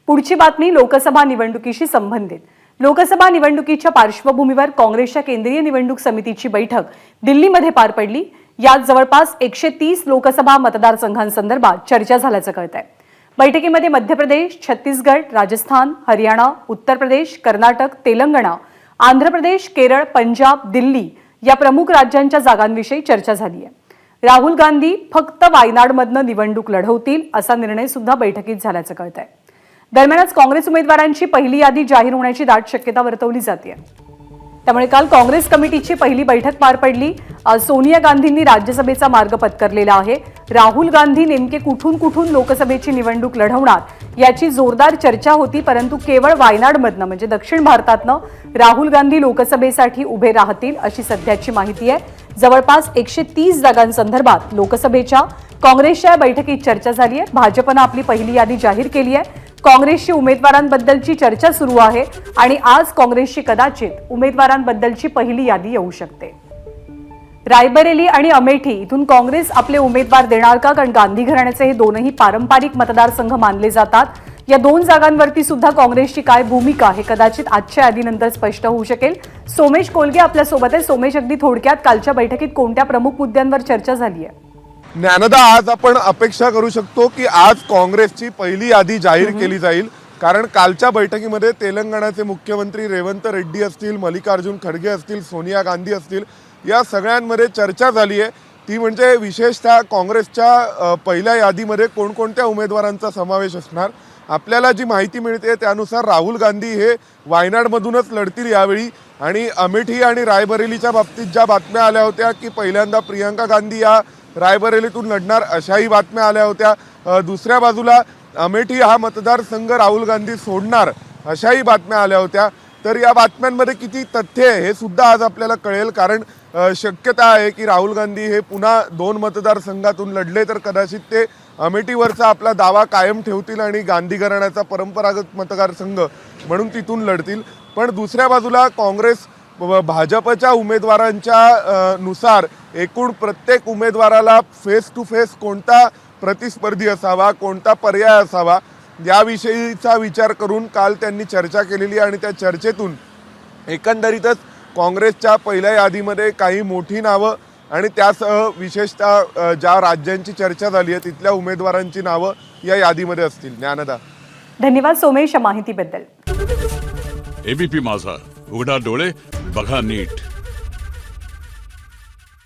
पुढची बातमी लोकसभा निवडणुकीशी संबंधित। लोकसभा निवडणुकीच्या पार्श्वभूमीवर काँग्रेसच्या केंद्रीय निवडणूक समितीची बैठक दिल्लीमध्ये पार पडली। यात जवळपास 130 लोकसभा मतदारसंघांसंदर्भात चर्चा झाल्याचं कळतंय। बैठकीमध्ये मध्य प्रदेश, छत्तीसगड, राजस्थान, हरियाणा, उत्तर प्रदेश, कर्नाटक, तेलंगणा, आंध्र प्रदेश, केरळ, पंजाब, दिल्ली या प्रमुख राज्यांच्या जागांविषयी चर्चा झाली आहे। राहुल गांधी फक्त वायनाडमधनं निवडणूक लढवतील असा निर्णय सुद्धा बैठकीत झाल्याचं कळतंय। दरम्यानच काँग्रेस उमेदवारांची पहिली यादी जाहीर होण्याची दाट शक्यता वर्तवली जाते। त्यामुळे काल काँग्रेस कमिटीची पहिली बैठक पार पडली। सोनिया गांधींनी राज्यसभेचा मार्ग पत्करलेला आहे। राहुल गांधी नेमके कुठून लोकसभेची निवडणूक लढवणार याची जोरदार चर्चा होती, परंतु केवळ वायनाडमधनं म्हणजे दक्षिण भारतातनं राहुल गांधी लोकसभेसाठी उभे राहतील अशी सध्याची माहिती आहे। जवळपास 130 जागांसंदर्भात लोकसभेच्या काँग्रेसच्या बैठकीत चर्चा झाली आहे। भाजपनं आपली पहिली यादी जाहीर केली आहे। काँग्रेसची उमेदवारांबद्दलची चर्चा सुरू आहे आणि आज काँग्रेसची कदाचित उमेदवारांबद्दलची पहिली यादी येऊ शकते। रायबरेली आणि अमेठी इथून काँग्रेस आपले उमेदवार देणार का? कारण गांधी घराण्याचे हे दोनही पारंपरिक मतदारसंघ मानले जातात। या दोन जागांवरती सुद्धा काँग्रेसची काय भूमिका हे कदाचित आजच्या यादीनंतर स्पष्ट होऊ शकेल। सोमेश कोलगे आपल्या सोबत आहे। सोमेश, अगदी थोडक्यात कालच्या बैठकीत कोणत्या प्रमुख मुद्द्यांवर चर्चा झाली आहे? ज्ञानदा, आज आपण अपेक्षा करू शकतो की आज काँग्रेसची पहिली यादी जाहीर केली जाईल, कारण कालच्या बैठकीमध्ये तेलंगणाचे मुख्यमंत्री रेवंत रेड्डी असतील, मल्लिकार्जुन खडगे असतील, सोनिया गांधी असतील, या सगळ्यांमध्ये चर्चा झाली आहे। ती म्हणजे विशेषतः काँग्रेसच्या पहिल्या यादीमध्ये कोणकोणत्या उमेदवारांचा समावेश असणार। आपल्याला जी माहिती मिळते त्यानुसार राहुल गांधी हे वायनाडमधूनच लढतील यावेळी, आणि अमेठी आणि रायबरेलीच्या बाबतीत ज्या बातम्या आल्या होत्या की पहिल्यांदा प्रियंका गांधी या रायबरेलीतून लढणार अशाही बातम्या आल्या होत्या। दुसऱ्या बाजूला अमेठी हा मतदारसंघ राहुल गांधी सोडणार अशाही बातम्या आल्या होत्या। तर या बातम्यांमध्ये किती तथ्य आहे हे सुद्धा आज आपल्याला कळेल, कारण शक्यता आहे की राहुल गांधी हे पुन्हा 2 मतदारसंघातून लढले तर कदाचित ते अमेठीवरचा आपला दावा कायम ठेवतील आणि गांधी घराण्याचा परंपरागत मतदारसंघ म्हणून तिथून लढतील। पण दुसऱ्या बाजूला काँग्रेस भाजपच्या उमेदवारांच्या नुसार एकूण प्रत्येक उमेदवाराला फेस टू फेस कोणता प्रतिस्पर्धी असावा, कोणता पर्याय असावा याविषयीचा विचार करून काल त्यांनी चर्चा केलेली, आणि त्या चर्चेतून एकंदरीतच काँग्रेसच्या पहिल्या यादीमध्ये काही मोठी नावं आणि त्यासह विशेषतः ज्या राज्यांची चर्चा झाली आहे तिथल्या उमेदवारांची नावं या यादीमध्ये असतील। ज्ञानदा, धन्यवाद सोमेश या माहितीबद्दल। एबीपी माझा, उघडा डोळे बघा नीट।